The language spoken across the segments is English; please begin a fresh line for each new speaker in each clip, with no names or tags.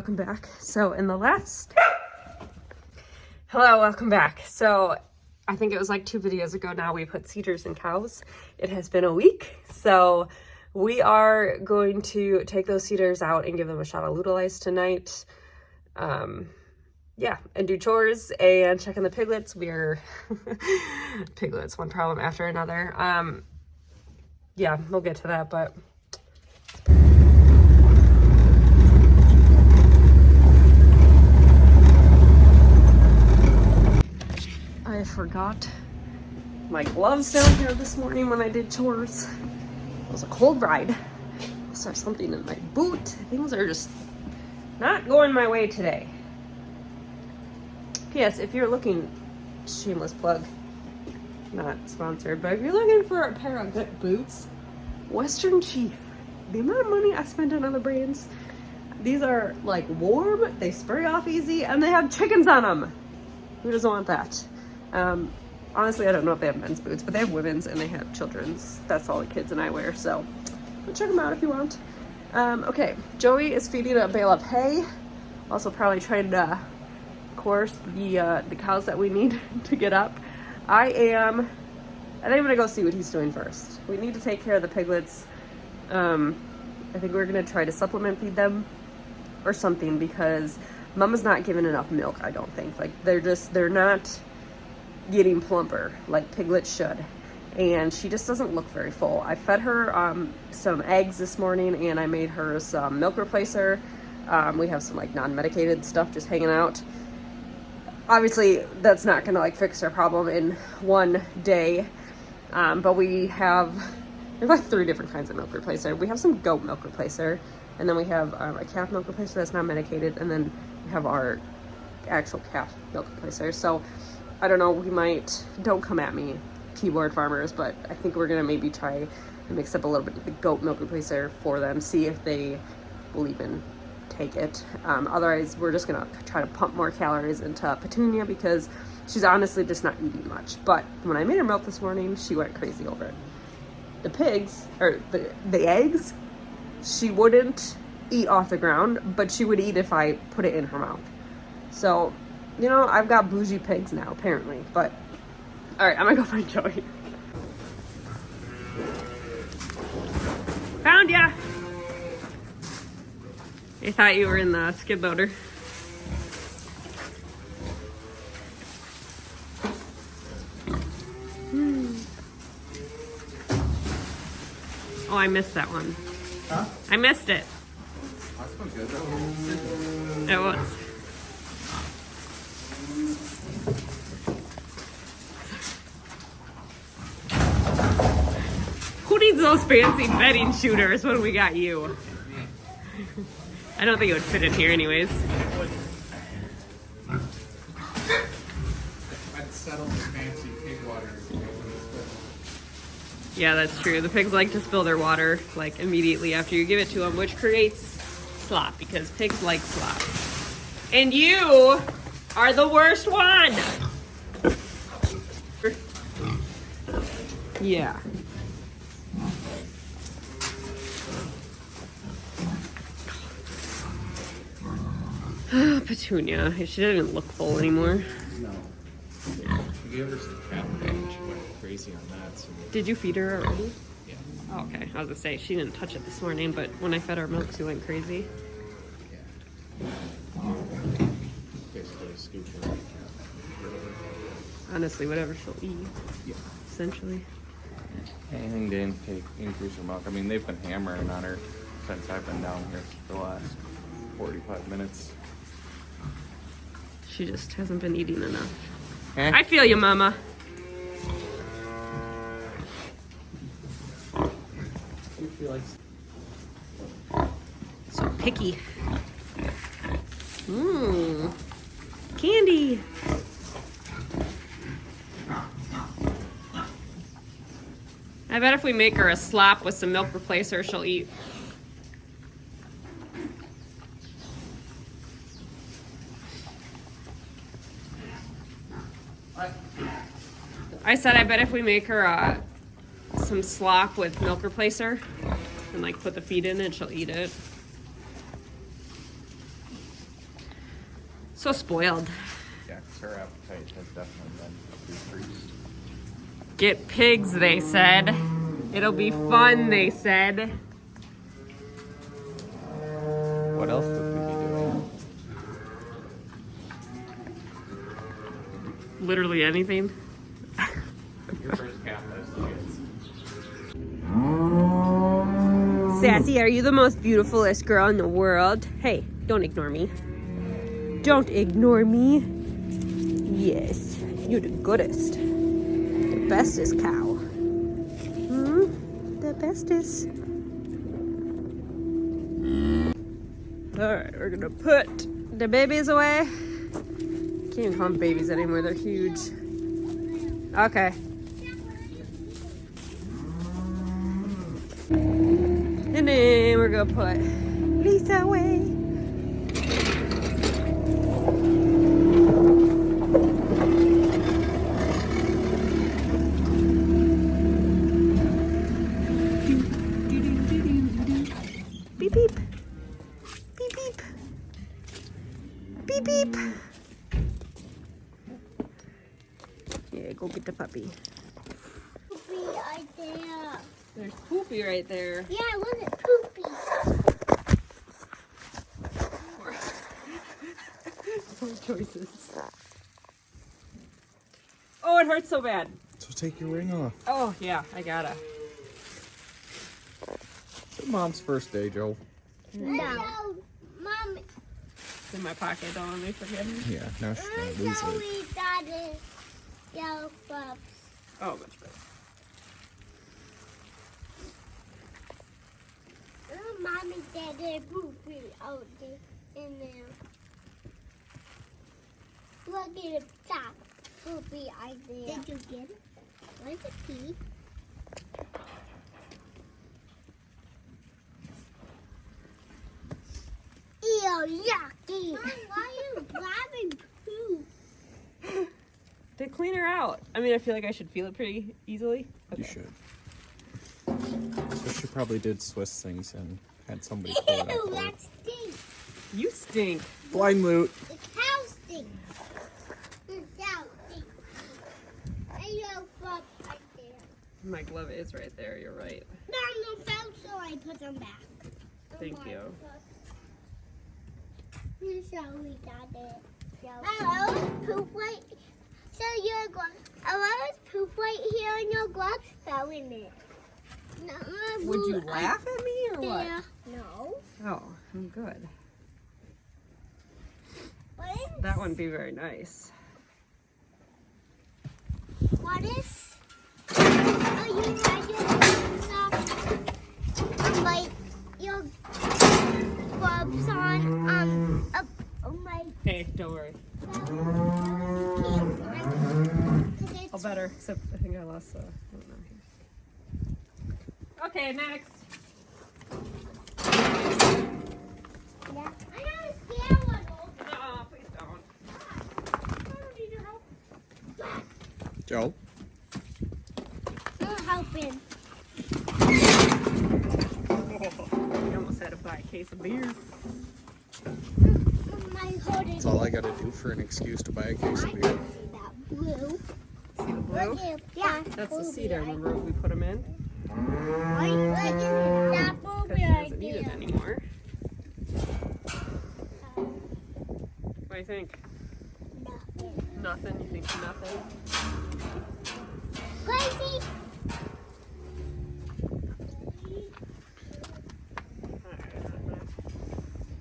welcome back. So in the last, hello, welcome back. So I think it was like 2 videos ago now we put CIDRs in cows. It has been a week. So we are going to take those CIDRs out and give them a shot of Ludolice tonight. Yeah, and do chores and check on the piglets. We're piglets, one problem after another. Yeah, we'll get to that, but I forgot my gloves down here this morning when I did chores. It was a cold ride. I saw something in my boot. Things are just not going my way today. P.S. If you're looking, shameless plug, not sponsored, but if you're looking for a pair of good boots, Western Chief, the amount of money I spent on other brands, these are like warm, they spray off easy, and they have chickens on them. Who doesn't want that? Honestly, I don't know if they have men's boots, but they have women's and they have children's. That's all the kids and I wear, so go check them out if you want. Okay, Joey is feeding a bale of hay. Also probably trying to course the cows that we need to get up. I think I'm gonna go see what he's doing first. We need to take care of the piglets. I think we're gonna try to supplement feed them or something because Mama's not giving enough milk, I don't think. Like they're not getting plumper like piglets should, and she just doesn't look very full. I fed her some eggs this morning and I made her some milk replacer. We have some like non-medicated stuff just hanging out. Obviously that's not gonna like fix our problem in one day, but we have like 3 different kinds of milk replacer. We have some goat milk replacer, and then we have a calf milk replacer that's not medicated, and then we have our actual calf milk replacer. So I don't know, we might, don't come at me keyboard farmers, but I think we're gonna maybe try and mix up a little bit of the goat milk replacer for them, see if they will even take it. Otherwise we're just gonna try to pump more calories into Petunia because she's honestly just not eating much. But when I made her milk this morning, she went crazy over it. The pigs, or the eggs, she wouldn't eat off the ground, but she would eat if I put it in her mouth. So, you know, I've got bougie pigs now, apparently. But, all right, I'm gonna go find Joey. Found ya! I thought you were in the skid loader. Oh, I missed that one.
Huh?
I missed it.
That's not good. That
It was. Who needs those fancy bedding shooters when we got you? I don't think it would fit in here anyways.
I'd settle for fancy pig water.
Yeah, that's true. The pigs like to spill their water like immediately after you give it to them, which creates slop because pigs like slop. And you are the worst one. Yeah. Petunia. She doesn't even look full anymore.
No. We gave her some cat food and she went crazy on that. So
Did you feed her already?
yeah.
Oh, okay. I was gonna say she didn't touch it this morning, but when I fed her milk, she went crazy.
Yeah. Basically a scoop of cat.
Honestly, whatever she'll eat,
Yeah.
essentially.
Anything to increase her milk. I mean, they've been hammering on her since I've been down here for the last 45 minutes.
She just hasn't been eating enough.
Eh?
I feel you, Mama.
She likes.
So picky. Mmm. Candy. I bet if we make her a slop with some milk replacer, she'll eat. I said I bet if we make her some slop with milk replacer and like put the feed in it, she'll eat it. So spoiled.
Yeah, 'cause her appetite has definitely been decreased.
Get pigs, they said. It'll be fun, they said.
What else would we be doing?
Literally anything.
Your first cat has kids.
Sassy, are you the most beautifulest girl in the world? Hey, don't ignore me. Don't ignore me. Yes, you're the goodest. The bestest cow. The bestest. Alright, we're gonna put the babies away. Can't even call them babies anymore, they're huge. Okay. And then we're gonna put Lisa away. Beep beep. Beep beep. Beep beep. Yeah, go get the puppy.
Poopy right there.
There's Poopy right there.
Yeah, look at Poopy.
Poor choices. Oh, it hurts so bad.
So take your ring off.
Oh, yeah, I gotta.
It's Mom's first day, Joe.
No. Mom,
It's in my pocket, don't let me forget.
Yeah, now she's gonna
I'm
lose
sorry
it.
that is yellow bubs.
Oh, much better.
Mom and Dad did Poopy out there in there. Look at the top. Poopy right there. Did you get it? Where's the key? Ew, yucky. Mom, why are you grabbing poop?
To clean her out. I mean, I feel like I should feel it pretty easily.
You should. So she probably did Swiss things and had somebody pull it out
Ew,
for her.
that stinks.
You stink.
Blind loot.
The cow stinks. The cow stinks. And your bub right there.
My glove is right there, you're right.
No, so I put them back.
Thank you.
Sorry, Daddy. Hello, poop right. So your glove. Hello, is poop right here in your glove? Fell in it. No,
Would you laugh at me or what?
there. No.
Oh, I'm good.
What is?
That wouldn't be very nice.
What is? Oh, you had your gloves on. Like your gloves on. Up. Oh my.
Hey, don't worry. I'll better, except I think I lost the. I don't know. Okay, next.
Yeah. I got a scare one.
No, please don't. I don't need your help.
Joe?
I'm helping.
You almost had to buy a case of beer.
My hoodie.
That's all I gotta do for an excuse to buy a case
I
of
can
beer.
see that blue.
See the blue?
Look at
That's the
blue
cedar.
right
Remember we put them in?
Why you looking at that blue
Because she
right
doesn't need it
there?
anymore. What do you think?
Nothing.
Nothing? You think nothing?
Crazy.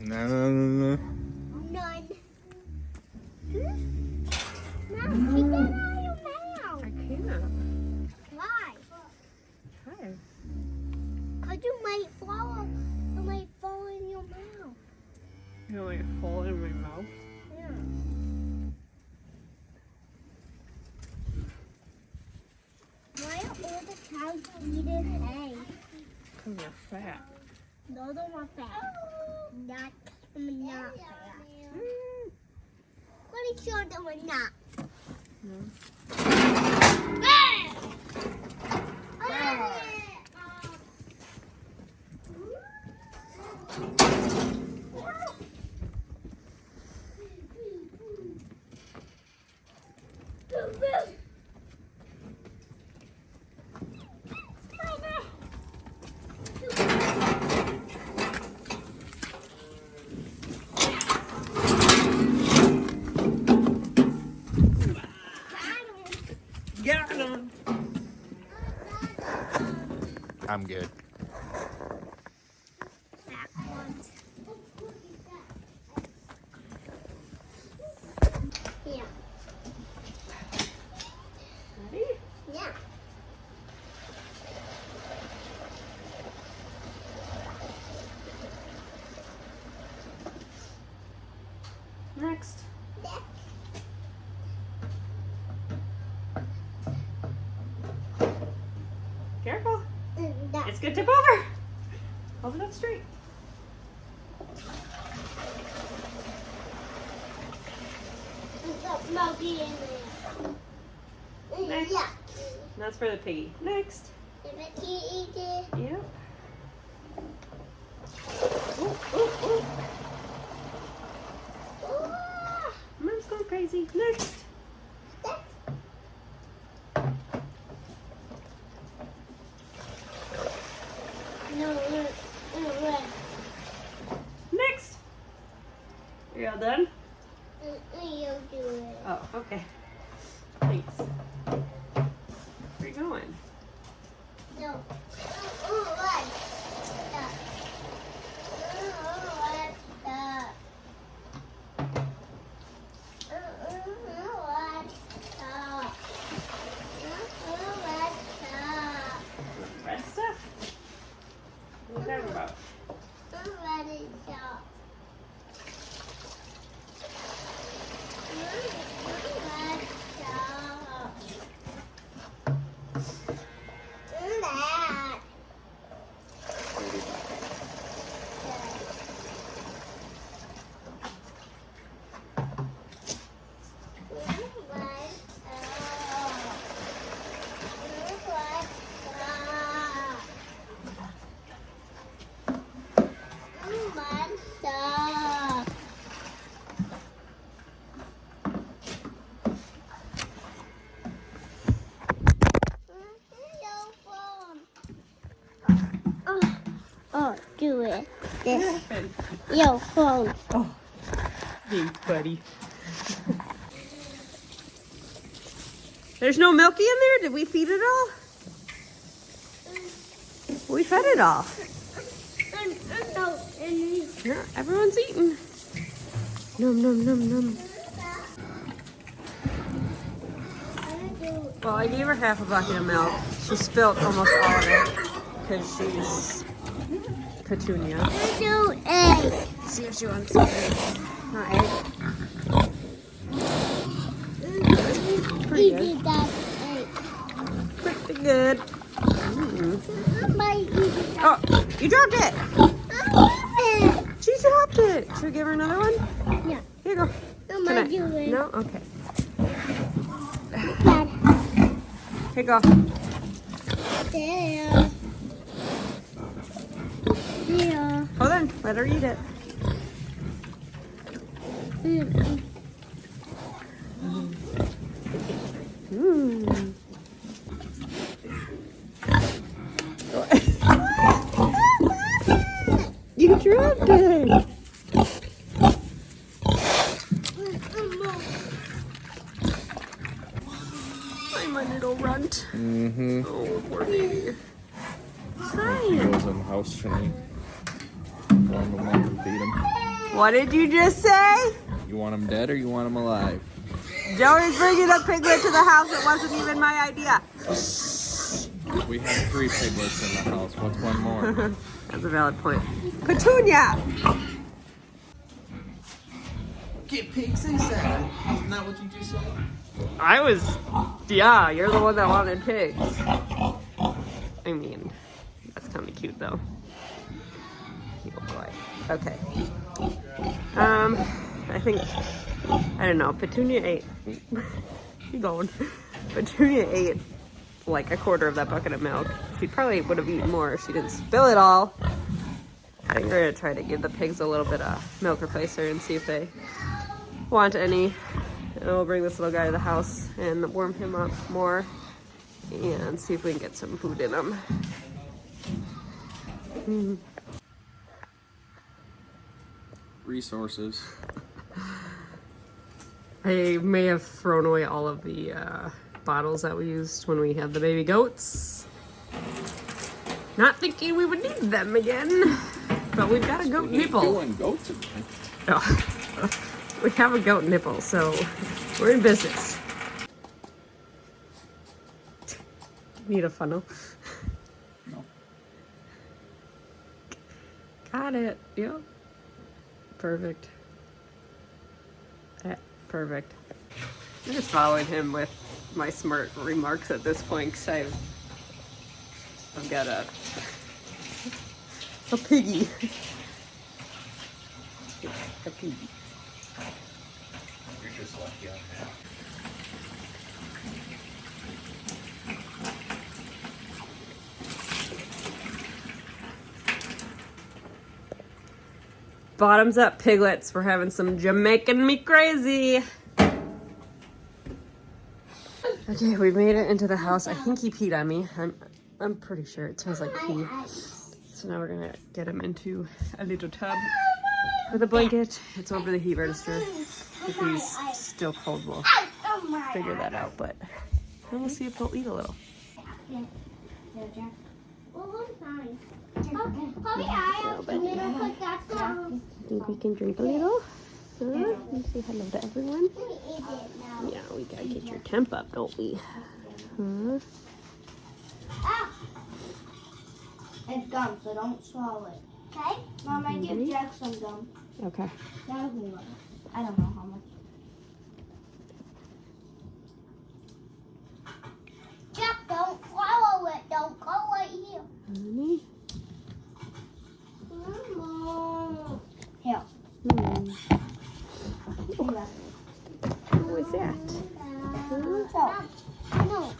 No.
None. Mom, take that out of your
I
mouth.
can't.
Why?
Try.
Cause you might fall. It might fall in your mouth.
You know, like a hole in my mouth.
Yeah. Why are all the cows eating hay?
Because they're fat.
No, they're not fat. Not fat. Pretty sure they were not.
No. Got him.
I'm good.
Yeah.
Ready?
Yeah.
Next. Careful. It's gonna tip over. Hold it up straight.
Monkey in there.
Next.
Yeah.
That's for the piggy. Next.
Did it eat it?
Yep. Ooh, ooh, ooh. Mom's going crazy. Next.
No.
Next. You're all done?
You do it.
Oh, okay. Thanks. Where are you going?
No.
Rest stuff? What are you talking about?
Oh, do it.
What
This.
happened?
Yo, phone.
Oh, thanks, buddy. There's no milky in there? Did we feed it all? We fed it all. Yeah, everyone's eating. Num, num, num, num. Well, I gave her half a bucket of milk. She spilled almost all of it because she's Petunia.
Do egg.
See if she wants some eggs. Not egg. Pretty good. Pretty good. Oh, you dropped it. She dropped it. Should we give her another one?
Yeah.
Here you go. Can I?
do it.
No? Okay.
Dad.
Here you go.
There. Yeah.
Hold on. Let her eat it. Mmm. You dropped it. Hi, my little runt.
Mm-hmm.
Oh, poor baby.
He
Hi.
goes in the house tonight. Warm him up and feed him.
What did you just say?
You want him dead or you want him alive?
Joey's bringing a piglet to the house. It wasn't even my idea.
We have 3 piglets in the house. What's one more?
That's a valid point. Petunia!
Get pigs inside. Isn't that what you just said?
Yeah, you're the one that wanted pigs. I mean, that's kind of cute though. Oh boy. Okay. I don't know. Petunia ate. Keep going. Petunia ate like a quarter of that bucket of milk. She probably would have eaten more if she didn't spill it all. I think we're gonna try to give the pigs a little bit of milk replacer and see if they want any. And we'll bring this little guy to the house and warm him up more and see if we can get some food in him.
Resources.
I may have thrown away all of the bottles that we used when we had the baby goats. Not thinking we would need them again, but we've got a goat nipple.
Doing goats again.
Oh. We have a goat nipple, so we're in business. Need a funnel.
No.
Got it. Yep. Perfect. Perfect. I'm just following him with my smart remarks at this point because I've got a piggy. A piggy.
You're just lucky on that.
Bottoms up, piglets. We're having some Jamaican me crazy. Okay, we made it into the house. I think he peed on me. I'm pretty sure it smells like pee. So now we're gonna get him into a little tub with a blanket. It's over the heat register. If he's still cold, we'll figure that out. But then we'll see if he'll eat a little. Think we can drink a little? Let's say hello to everyone. Yeah, we gotta get your temp up, don't we?
It's gum, so don't swallow it. Okay? Mom, I give Jack some gum.
Okay.
I don't know how much. Jack, don't swallow it. Don't go right here. Here.
What was that?
No.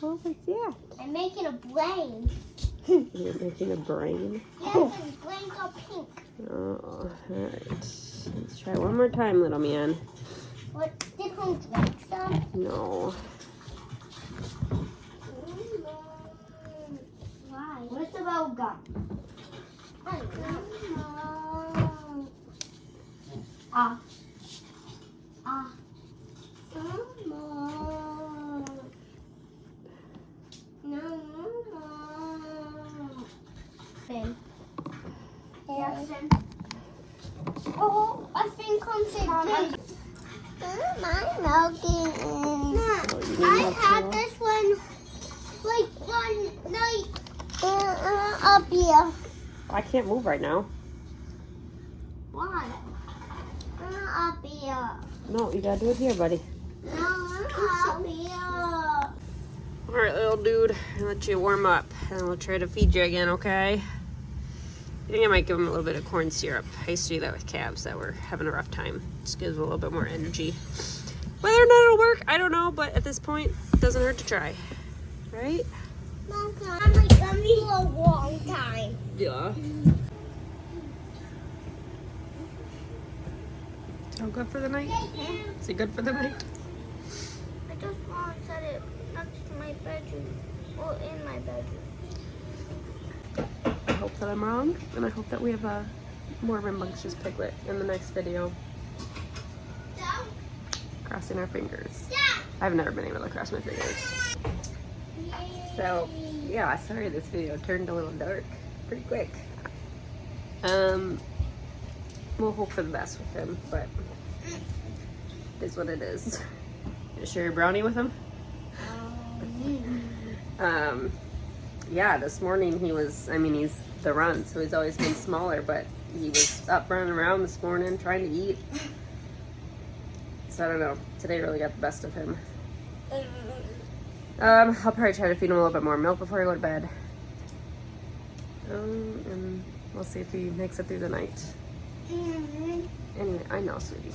What was that?
I'm making a brain.
You're making a brain?
Yes, and brains are pink.
Oh, alright. Let's try one more time, little man.
What? Did home drink some?
No.
Why? What's about gum? I don't know. Ah. Jackson. Oh, I think I'm sick. My milking. I had this one like one night up here.
I can't move right now.
Why? Up here.
No, you gotta do it here, buddy.
No, up here.
Alright, little dude. I'll let you warm up and we'll try to feed you again, okay? I think I might give him a little bit of corn syrup. I used to do that with calves that were having a rough time. Just gives them a little bit more energy. Whether or not it'll work, I don't know, but at this point, it doesn't hurt to try. Right?
Mom, I'm like gummy for a long time.
Yeah. So good for the night? Is he good for the night?
I just want to set it next to my bedroom. Or in my bedroom.
I hope that I'm wrong, and I hope that we have a more rambunctious piglet in the next video. Crossing our fingers. I've never been able to cross my fingers. So, yeah, sorry this video turned a little dark pretty quick. We'll hope for the best with him, but it is what it is. You share a brownie with him? Yeah, this morning he was, I mean, he's the run, so he's always been smaller, but he was up running around this morning trying to eat. So I don't know, today really got the best of him. I'll probably try to feed him a little bit more milk before I go to bed. And we'll see if he makes it through the night. Anyway, I know, sweetie.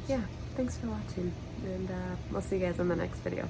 Yeah, thanks for watching, and we'll see you guys in the next video.